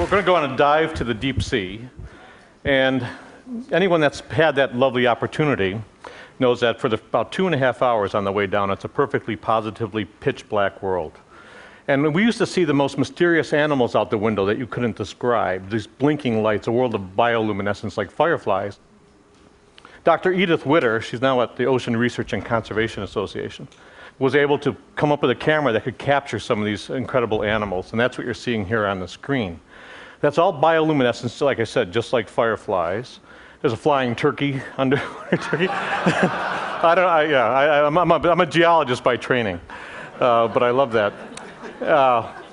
We're going to go on a dive to the deep sea. And anyone that's had that lovely opportunity knows that for about 2.5 hours on the way down, it's a perfectly positively pitch black world. And we used to see the most mysterious animals out the window that you couldn't describe, these blinking lights, a world of bioluminescence like fireflies. Dr. Edith Witter, she's now at the Ocean Research and Conservation Association, was able to come up with a camera that could capture some of these incredible animals, and that's what you're seeing here on the screen. That's all bioluminescence, like I said, just like fireflies. There's a flying turkey underwater turkey. I'm a geologist by training, but I love that.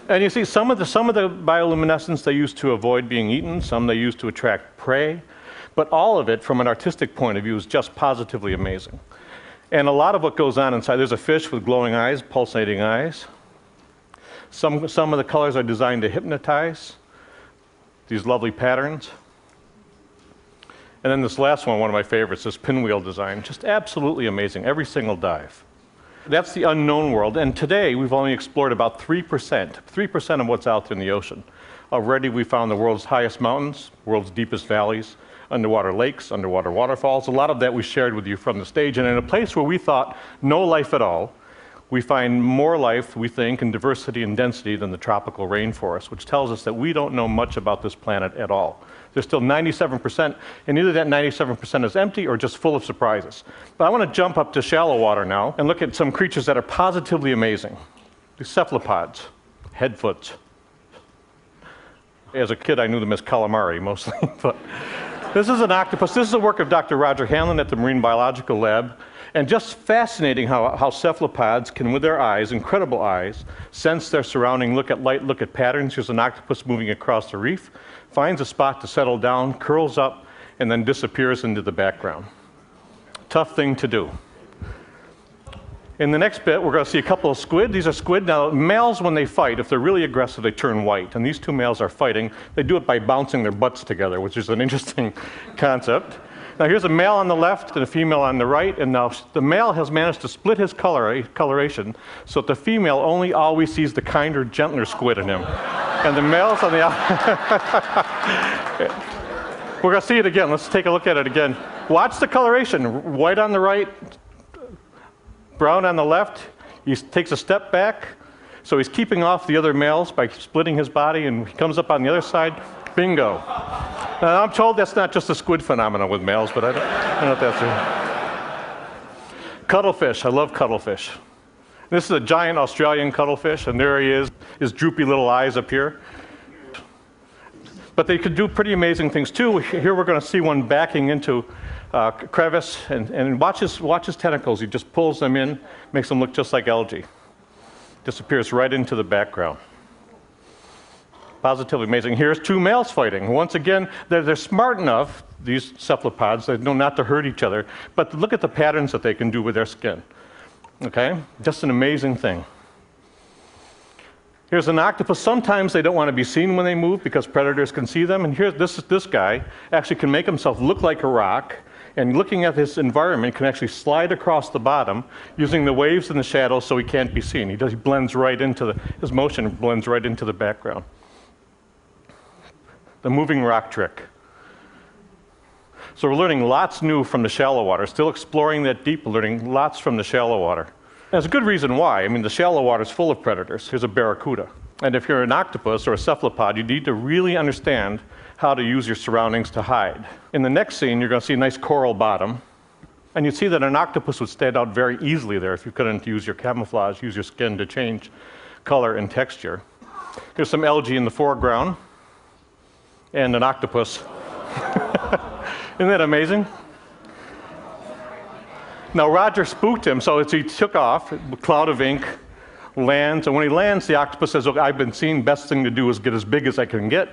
And you see some of the bioluminescence they use to avoid being eaten, some they use to attract prey, but all of it from an artistic point of view is just positively amazing. And a lot of what goes on inside, there's a fish with glowing eyes, pulsating eyes. Some of the colors are designed to hypnotize, these lovely patterns. And then this last one of my favorites, this pinwheel design, just absolutely amazing, every single dive. That's the unknown world, and today we've only explored about 3% of what's out there in the ocean. Already we found the world's highest mountains, world's deepest valleys, underwater lakes, underwater waterfalls. A lot of that we shared with you from the stage, and in a place where we thought no life at all, we find more life, we think, in diversity and density than the tropical rainforest, which tells us that we don't know much about this planet at all. There's still 97%, and either that 97% is empty or just full of surprises. But I want to jump up to shallow water now and look at some creatures that are positively amazing. These cephalopods, headfoots. As a kid, I knew them as calamari mostly, but this is an octopus. This is the work of Dr. Roger Hanlon at the Marine Biological Lab. And just fascinating how cephalopods can, with their eyes, incredible eyes, sense their surrounding, look at light, look at patterns. Here's an octopus moving across the reef, finds a spot to settle down, curls up, and then disappears into the background. Tough thing to do. In the next bit, we're going to see a couple of squid. These are squid. Now, males, when they fight, if they're really aggressive, they turn white. And these two males are fighting. They do it by bouncing their butts together, which is an interesting concept. Now, here's a male on the left and a female on the right. And now the male has managed to split his coloration so that the female only always sees the kinder, gentler squid in him. And the male's on the outside. We're going to see it again. Let's take a look at it again. Watch the coloration. White on the right, brown on the left. He takes a step back, so he's keeping off the other males by splitting his body, and he comes up on the other side. Bingo. Now, I'm told that's not just a squid phenomenon with males, but I don't know if that's true. Cuttlefish. I love cuttlefish. This is a giant Australian cuttlefish, and there he is, his droopy little eyes up here. But they could do pretty amazing things too. Here we're going to see one backing into a crevice, and watch his tentacles. He just pulls them in, makes them look just like algae. Disappears right into the background. Positively amazing. Here's two males fighting. Once again, they're smart enough, these cephalopods, they know not to hurt each other, but look at the patterns that they can do with their skin. Okay? Just an amazing thing. Here's an octopus. Sometimes they don't want to be seen when they move because predators can see them. And here's this guy actually can make himself look like a rock, and looking at this environment can actually slide across the bottom using the waves and the shadows so he can't be seen. He blends right into his motion blends right into the background. The moving rock trick. So we're learning lots new from the shallow water, still exploring that deep, learning lots from the shallow water. There's a good reason why. I mean, the shallow water is full of predators. Here's a barracuda. And if you're an octopus or a cephalopod, you need to really understand how to use your surroundings to hide. In the next scene, you're going to see a nice coral bottom. And you'd see that an octopus would stand out very easily there if you couldn't use your camouflage, use your skin to change color and texture. Here's some algae in the foreground. And an octopus. Isn't that amazing? Now, Roger spooked him, so he took off, a cloud of ink, lands, and when he lands, the octopus says, "Look, I've been seen, best thing to do is get as big as I can get."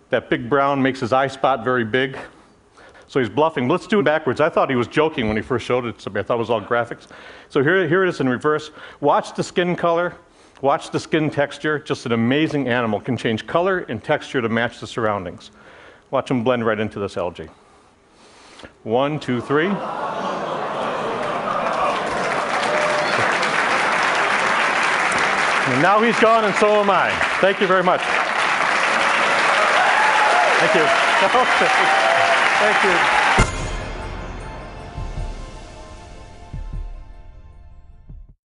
That big brown makes his eye spot very big, so he's bluffing. Let's do it backwards. I thought he was joking when he first showed it to me. I thought it was all graphics. So here it is in reverse. Watch the skin color. Watch the skin texture. Just an amazing animal. Can change color and texture to match the surroundings. Watch him blend right into this algae. 1, 2, 3. And now he's gone, and so am I. Thank you very much. Thank you. Thank you.